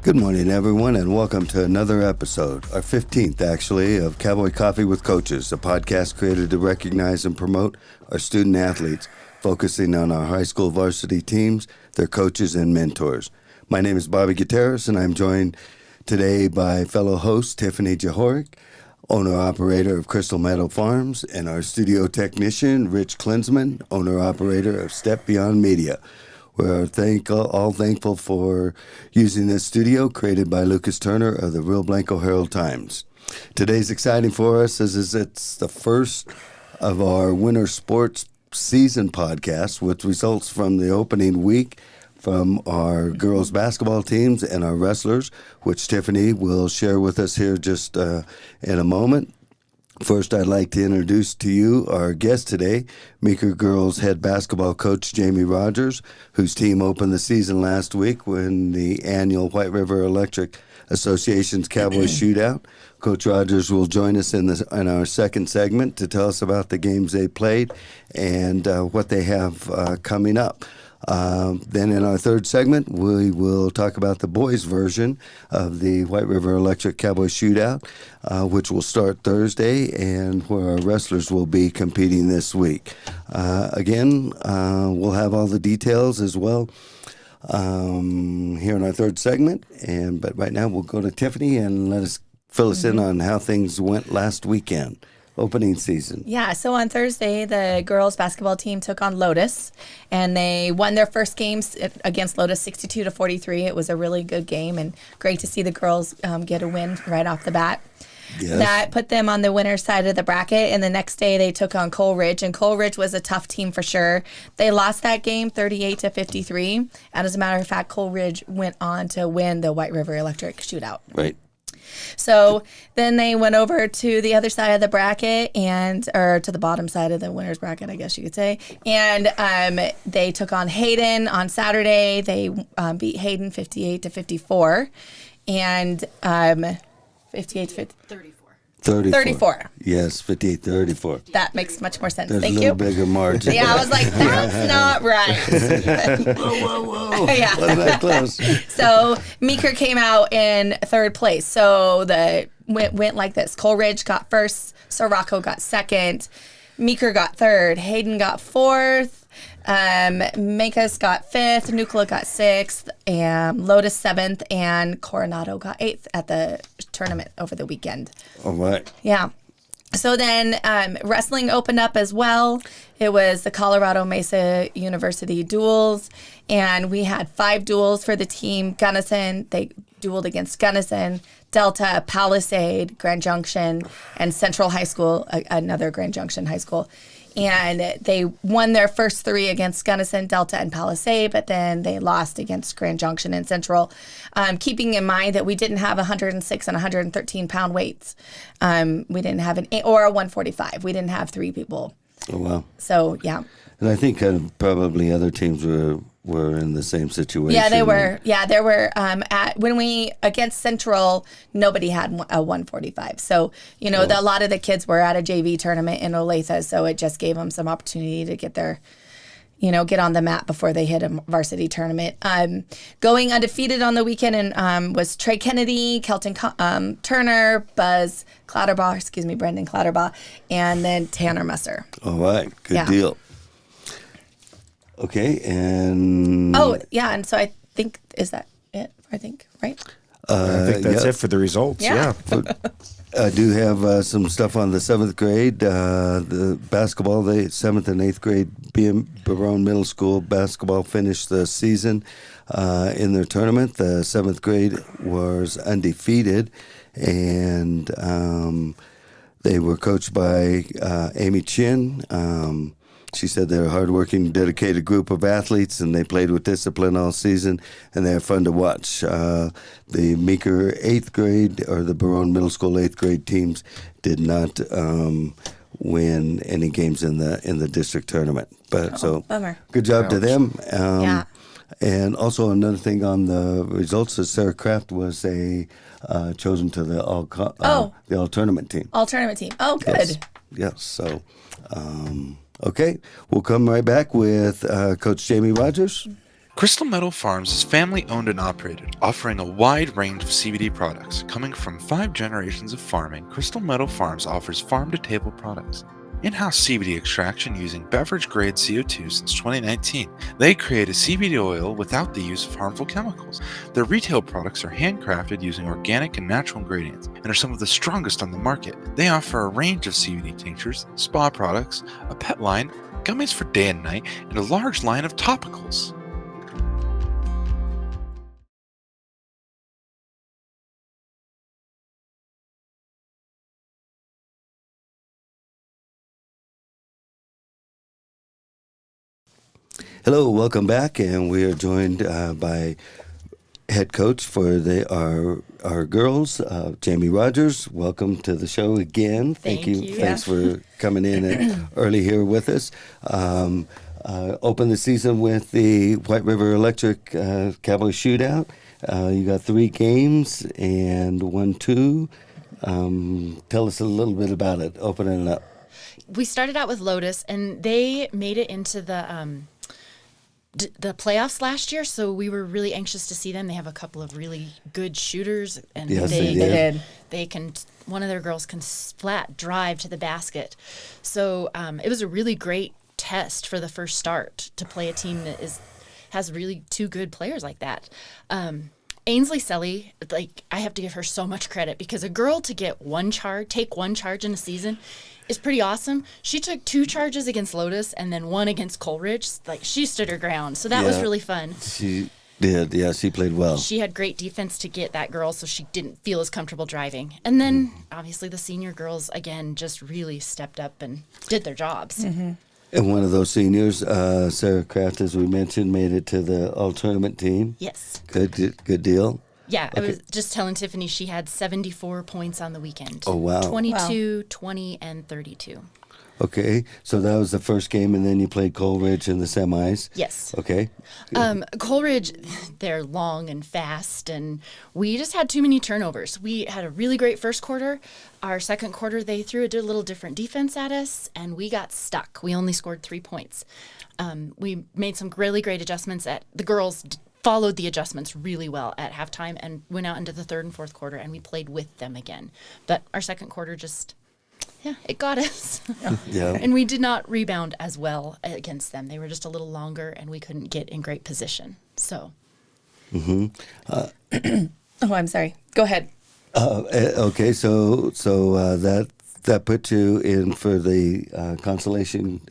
Good morning, everyone, and welcome to another episode, our 15th, actually, of Cowboy Coffee with Coaches, a podcast created to recognize and promote our student athletes, focusing on our high school varsity teams, their coaches, and mentors. My name is Bobby Gutierrez, and I'm joined today by fellow host Tiffany Jahorik, owner-operator of Crystal Meadow Farms, and our studio technician, Rich Klinsman, owner-operator of Step Beyond Media. We're all thankful for using this studio created by Lucas Turner of the Rio Blanco Herald-Times. Today's exciting for us as it's the first of our winter sports season podcast, with results from the opening week from our girls basketball teams and our wrestlers, which Tiffany will share with us here just in a moment. First, I'd like to introduce to you our guest today, Meeker girls head basketball coach Jamie Rogers, whose team opened the season last week when the annual White River Electric Association's Cowboy Shootout. Coach Rogers will join us in our second segment to tell us about the games they played and what they have coming up. Then in our third segment, we will talk about the boys' version of the White River Electric Cowboy Shootout, which will start Thursday, and where our wrestlers will be competing this week. Again, we'll have all the details as well here in our third segment. But right now, we'll go to Tiffany and let us fill us in on how things went last weekend. Opening season. Yeah, so on Thursday, the girls basketball team took on Lotus, and they won their first games against Lotus 62-43. It was a really good game, and great to see the girls get a win right off the bat. Yes. That put them on the winner's side of the bracket, and the next day they took on Coleridge, and Coleridge was a tough team for sure. They lost that game 38-53, and as a matter of fact, Coleridge went on to win the White River Electric Shootout. Right. So then they went over to the other side of the bracket or to the bottom side of the winner's bracket, I guess you could say. And they took on Hayden on Saturday. They beat Hayden 58-54 and 58-34. 34. Yes, 58-34. That makes much more sense. There's Thank a little bigger margin. Yeah, I was like, that's not right. Whoa. Yeah. Wasn't that close? So Meeker came out in third place. So the went like this. Coleridge got first. Sirocco got second. Meeker got third. Hayden got fourth. Mancos got fifth. Nucla got sixth. And Lotus seventh. And Coronado got eighth at the tournament over the weekend. All right. Yeah. So then wrestling opened up as well. It was the Colorado Mesa University duels, and we had 5 duels for the team. Gunnison, they dueled against Gunnison, Delta, Palisade, Grand Junction, and Central High School, another Grand Junction high school. And they won their first 3 against Gunnison, Delta, and Palisade, but then they lost against Grand Junction and Central, keeping in mind that we didn't have 106 and 113-pound weights. We didn't have or a 145. We didn't have 3 people. Oh, wow. So, yeah. And I think probably other teams were in the same situation. Yeah, they were. Yeah, there were. When we against Central, nobody had a 145. So a lot of the kids were at a JV tournament in Olathe, so it just gave them some opportunity to get their, get on the mat before they hit a varsity tournament. Going undefeated on the weekend and was Trey Kennedy, Kelton Turner, Brendan Clatterbaugh, and then Tanner Messer. All right, good deal. Okay, and... Oh, yeah, and so I think, is that it? I think, right? I think that's it for the results, yeah. I do have some stuff on the 7th grade, the basketball, the 7th and 8th grade Barone Middle School basketball finished the season in their tournament. The 7th grade was undefeated, and they were coached by Amy Chin. She said they're a hardworking, dedicated group of athletes, and they played with discipline all season, and they're fun to watch. The Meeker 8th grade, or the Barone Middle School 8th grade teams, did not win any games in the district tournament. But bummer. Good job to them. Yeah. And also another thing on the results is Sarah Kraft was chosen to the all tournament team. All tournament team. Oh, good. Yes. So. Okay, we'll come right back with Coach Jamie Rogers. Crystal Meadow Farms is family-owned and operated, offering a wide range of CBD products. Coming from 5 generations of farming, Crystal Meadow Farms offers farm-to-table products. In-house CBD extraction using beverage-grade CO2 since 2019. They create a CBD oil without the use of harmful chemicals. Their retail products are handcrafted using organic and natural ingredients and are some of the strongest on the market. They offer a range of CBD tinctures, spa products, a pet line, gummies for day and night, and a large line of topicals. Hello, welcome back, and we are joined by head coach for our girls, Jamie Rogers. Welcome to the show again. Thank you. Thanks for coming in early here with us. Open the season with the White River Electric Cowboy Shootout. You got 3 games and won 2. Tell us a little bit about it. Opening it up. We started out with Lotus, and they made it into the playoffs last year, so we were really anxious to see them. They have a couple of really good shooters, and yes, they did. They can. One of their girls can flat drive to the basket, so it was a really great test for the first start to play a team that has really 2 good players like that. Ainsley Selly, I have to give her so much credit, because a girl to take 1 charge in a season is pretty awesome. She took 2 charges against Lotus and then 1 against Coleridge. She stood her ground. So that was really fun. She did. Yeah, she played well. She had great defense to get that girl, so she didn't feel as comfortable driving. And then, obviously, the senior girls, again, just really stepped up and did their jobs. Mm-hmm. And one of those seniors, Sarah Kraft, as we mentioned, made it to the all-tournament team. Yes. Good deal. Yeah, Okay. I was just telling Tiffany she had 74 points on the weekend. Oh, wow. 22, 20, and 32. Okay, so that was the first game, and then you played Coleridge in the semis. Yes. Okay. Coleridge, they're long and fast, and we just had too many turnovers. We had a really great first quarter. Our second quarter, they did a little different defense at us, and we got stuck. We only scored 3 points. We made some really great adjustments. The girls followed the adjustments really well at halftime and went out into the third and fourth quarter, and we played with them again. But our second quarter it got us. Yeah. And we did not rebound as well against them. They were just a little longer, and we couldn't get in great position. So. Oh, I'm sorry. Go ahead. Okay, so that put you in for the consolation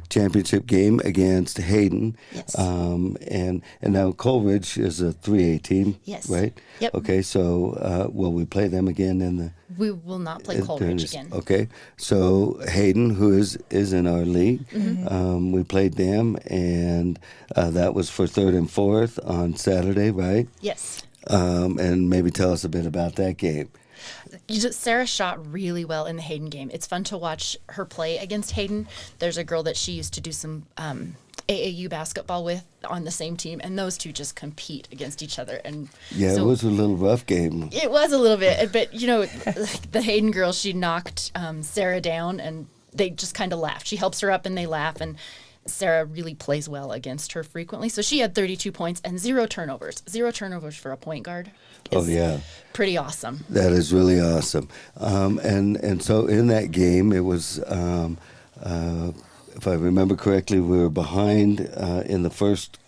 championship game against Hayden. Yes. And now Coleridge is a 3A team. Yes. Right. Yep. Okay, so will we play them again in the? We will not play Coleridge again. Okay, so Hayden, who is in our league, we played them, and that was for 3rd and 4th on Saturday, right? Yes. And maybe tell us a bit about that game. Sarah shot really well in the Hayden game. It's fun to watch her play against Hayden. There's a girl that she used to do some AAU basketball with on the same team, and those two just compete against each other. And yeah, so it was a little rough game. It was a little bit, but the Hayden girl, she knocked Sarah down, and they just kind of laughed. She helps her up, and they laugh, and Sarah really plays well against her frequently. So she had 32 points and 0 turnovers. 0 turnovers for a point guard. Oh, yeah. Pretty awesome. That is really awesome. And so in that game, it was, if I remember correctly, we were behind in the first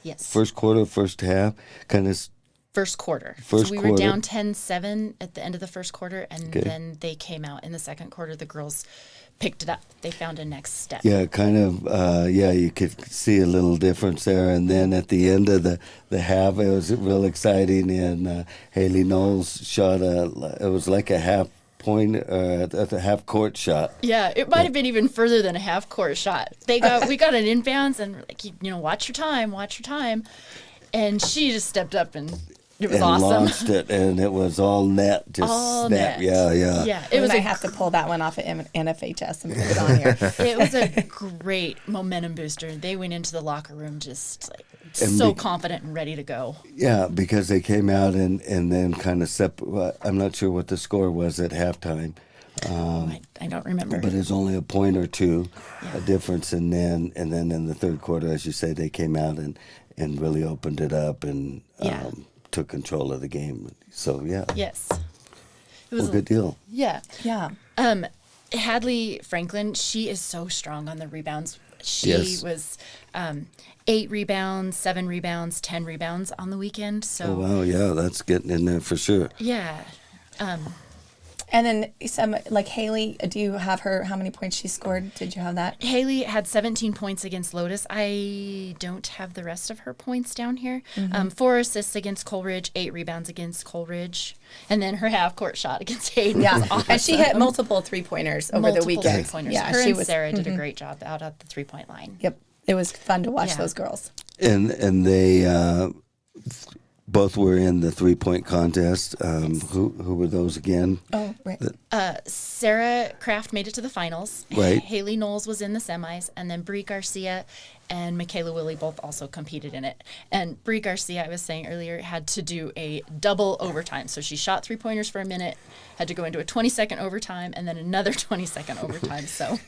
quarter, first half, kind of. First quarter. So we were down 10-7 at the end of the first quarter, and then they came out in the second quarter. The girls picked it up. They found a next step. Yeah, kind of. You could see a little difference there. And then at the end of the half, it was real exciting. And Haley Knowles shot it was like a half point at the half court shot. Yeah, it might have been even further than a half court shot. We got an inbounds, and we're like, watch your time. And she just stepped up and. It was awesome. Launched it, and it was all net. Just all snap. net. Yeah. It was. I have to pull that one off of NFHS and put it on here. It was a great momentum booster. They went into the locker room just so confident and ready to go. Yeah, because they came out and then kind of I'm not sure what the score was at halftime. I don't remember. But it's only a point or two Yeah. a difference, and then in the third quarter, as you say, they came out and really opened it up and Yeah. took control of the game. So yeah, Yes. It was well, good deal. Yeah. Yeah. Hadley Franklin, she is so strong on the rebounds. She Yes. was 8 rebounds, 7 rebounds, 10 rebounds on the weekend. So Oh wow, yeah, that's getting in there for sure. yeah. And then some like Haley, do you have her, how many points she scored? Did you have that? Haley had 17 points against Lotus. I don't have the rest of her points down here. 4 assists against Coleridge, 8 rebounds against Coleridge, and then her half-court shot against Hayden. Yeah. was awesome. And she hit multiple 3-pointers over the Multiple weekend. three-pointers. Yeah, Her she and was. Sarah did a great job out at the 3-point line. Yep. It was fun to watch Yeah. those girls. And they both were in the 3-point contest. Who were those again? Oh, right. Sarah Kraft made it to the finals. Right. Haley Knowles was in the semis, and then Brie Garcia and Michaela Willie both also competed in it. And Brie Garcia, I was saying earlier, had to do a double overtime. So she shot 3-pointers for a minute, had to go into a 20-second overtime, and then another 20-second overtime. So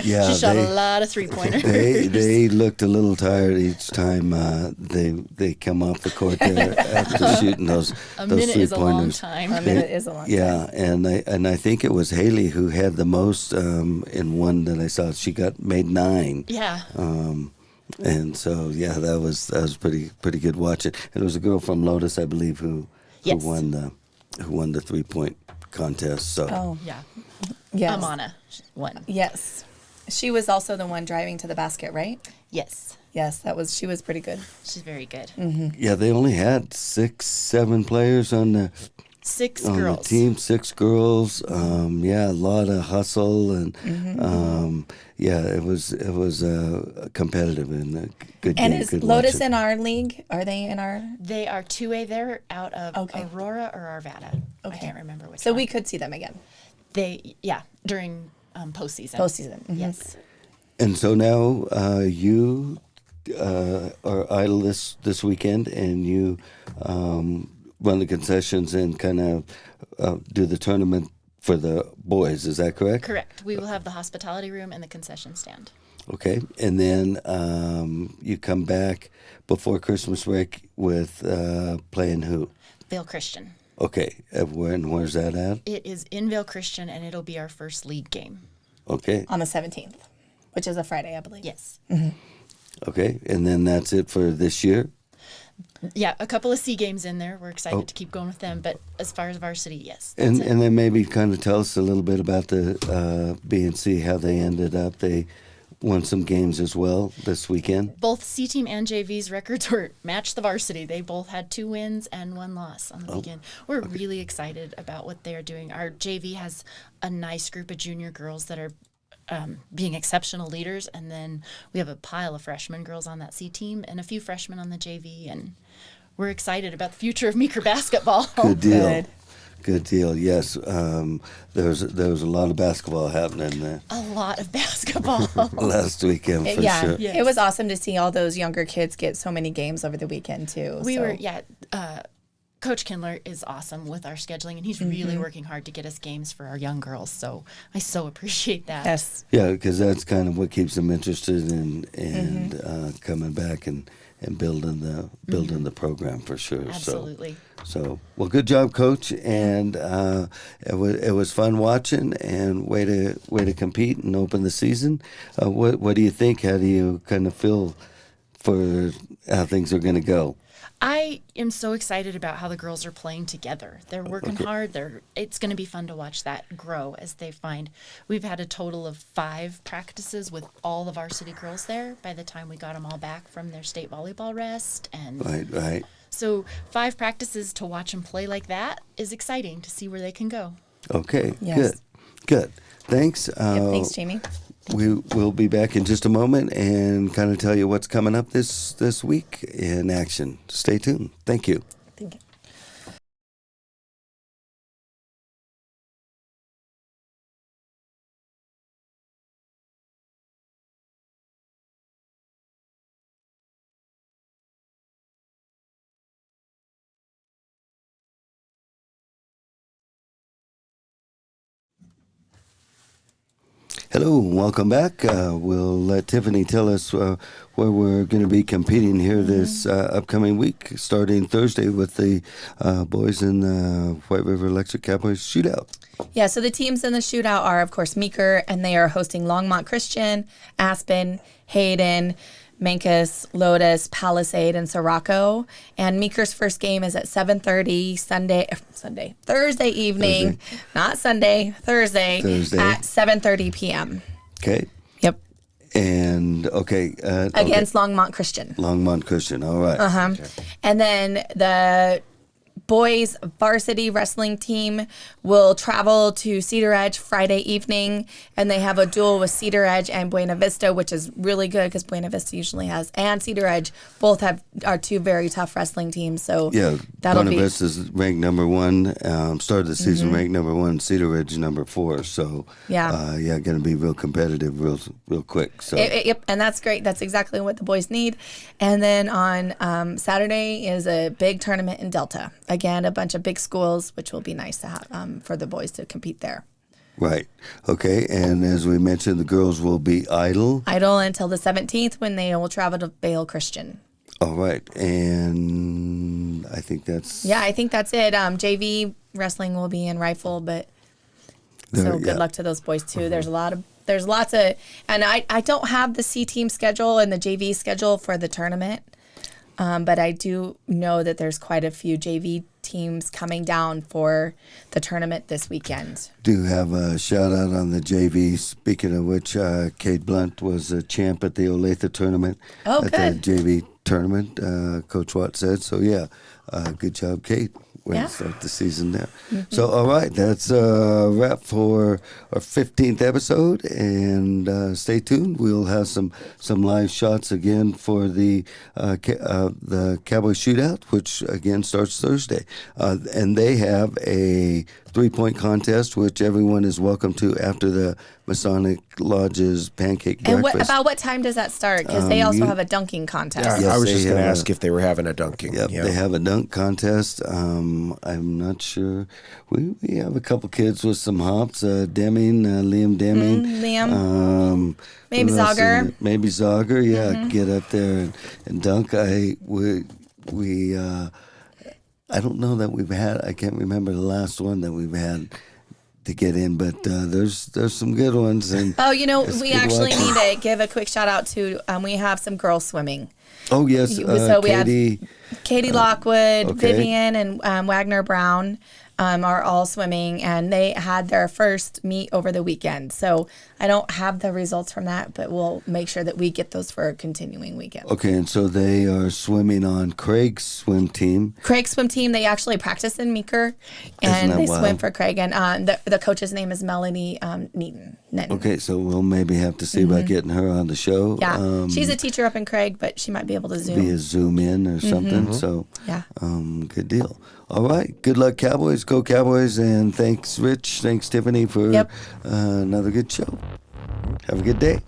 Yeah, she shot a lot of 3-pointers. they looked a little tired each time they come off the court there after shooting those A those minute is a long 3-pointers. time. A minute is a long time. Yeah, and I think it was Haley who had the most in one that I saw. She made 9. Yeah. And so yeah, that was pretty good watching. And it was a girl from Lotus, I believe, who Yes. won the 3-point contest. So Oh, Yeah. yes. Amana won. Yes. She was also the one driving to the basket, right? Yes. Yes, she was pretty good. She's very good. yeah, they only had 6-7 players on the 6 on girls. the team, 6 girls. Yeah, a lot of hustle and yeah, it was competitive and a good And game. is Good Lotus watching. in our league? Are they in our? They are 2A. They're out of Okay. Aurora or Arvada. I Okay. can't remember which So one. we could see them again. During postseason. Postseason. Mhm. Yes. And so now you are idle this weekend, and you run the concessions and kind of do the tournament for the boys. Is that correct? Correct. We will have the hospitality room and the concession stand. Okay, and then you come back before Christmas break with playing who? Vale Christian. Okay, where's that at? It is in Vale Christian, and it'll be our first league game. Okay, On the 17th, which is a Friday, I believe. Yes. okay, and then that's it for this year. Yeah, a couple of C games in there. We're excited to keep going with them. But as far as varsity, yes. That's And it. and then maybe kind of tell us a little bit about the B&C, how they ended up. They won some games as well this weekend. Both C team and JV's records were matched the varsity. They both had 2 wins and 1 loss on the weekend. We're really excited about what they are doing. Our JV has a nice group of junior girls that are being exceptional leaders, and then we have a pile of freshman girls on that C team and a few freshmen on the JV, and we're excited about the future of Meeker basketball. Good deal. Good. Good deal. Yes, there was a lot of basketball happening there A lot of basketball. last weekend for Yeah, sure. Yes. it was awesome to see all those younger kids get so many games over the weekend too. We so. were, Coach Kindler is awesome with our scheduling, and he's really working hard to get us games for our young girls. So I so appreciate that. Yes. Yeah, because that's kind of what keeps them interested in coming back and building the program for sure. Absolutely. So well, good job, Coach, and it was fun watching, and way to compete and open the season. What do you think? How do you kind of feel for how things are going to go? I am so excited about how the girls are playing together. They're working hard. It's going to be fun to watch that grow as they find. We've had a total of 5 practices with all the varsity girls there by the time we got them all back from their state volleyball rest. And Right. so 5 practices to watch them play like that is exciting to see where they can go. Okay. Yes. Good. Thanks. Yep, thanks, Jamie. We'll be back in just a moment and kind of tell you what's coming up this week in action. Stay tuned. Thank you. Thank you. Hello, and welcome back. We'll let Tiffany tell us where we're going to be competing here this upcoming week, starting Thursday with the boys in the White River Electric Cowboys shootout. Yeah, so the teams in the shootout are, of course, Meeker, and they are hosting Longmont Christian, Aspen, Hayden, Mancus, Lotus, Palisade, and Sirocco. And Meeker's first game is at 7:30 Thursday evening, not Sunday, Thursday. at 7:30 p.m. Okay. Yep. And, Against Longmont Christian. Longmont Christian, all right. Okay. And then the boys varsity wrestling team will travel to Cedar Edge Friday evening, and they have a duel with Cedar Edge and Buena Vista, which is really good because Buena Vista usually has, and Cedar Edge both are two very tough wrestling teams. So that'll Buena Vista's ranked number 1, started the season ranked number 1, Cedar Edge number 4. So going to be real competitive, real quick. So yep, and that's great. That's exactly what the boys need. And then on Saturday is a big tournament in Delta. Again, a bunch of big schools, which will be nice to have for the boys to compete there. Right. Okay. And as we mentioned, the girls will be idle Until the 17th, when they will travel to Vale Christian. All right. And I think that's... Yeah, I think that's it. JV wrestling will be in Rifle, but good luck to those boys, too. There's lots of... And I don't have the C team schedule and the JV schedule for the tournament. But I do know that there's quite a few JV teams coming down for the tournament this weekend. Do have a shout out on the JV. Speaking of which, Kate Blunt was a champ at the Olathe tournament. Oh, at good. the JV tournament, Coach Watt said. So, good job, Kate. Way to start the season there. So, all right, that's a wrap for our 15th episode, and stay tuned. We'll have some live shots again for the Cowboy Shootout, which again starts Thursday, and they have a 3-point contest, which everyone is welcome to after the Masonic Lodge's pancake breakfast. And about what time does that start? Because they also have a dunking contest. Yeah, Yes, I was they just going to have ask if they were having a dunking. Yep, they have a dunk contest. I'm not sure. We have a couple kids with some hops. Deming, Liam Deming. Liam. Maybe Zogger. Maybe Zogger, yeah. Get up there and dunk. I don't know that we've had, I can't remember the last one that we've had to get in, but there's some good ones. And we actually need to give a quick shout out to, we have some girls swimming. Oh, yes. So we Katie, have Katie Lockwood, okay. Vivian, and Wagner Brown are all swimming, and they had their first meet over the weekend. So I don't have the results from that, but we'll make sure that we get those for a continuing weekend. Okay, and so they are swimming on Craig's swim team. Craig's swim team, they actually practice in Meeker, and they swim for Craig. And the coach's name is Melanie Neaton. Okay, so we'll maybe have to see about getting her on the show. Yeah, she's a teacher up in Craig, but she might be able to Zoom in or something. So, yeah, good deal. All right, good luck, Cowboys. Go Cowboys, and thanks, Rich. Thanks, Tiffany, for another good show. Have a good day.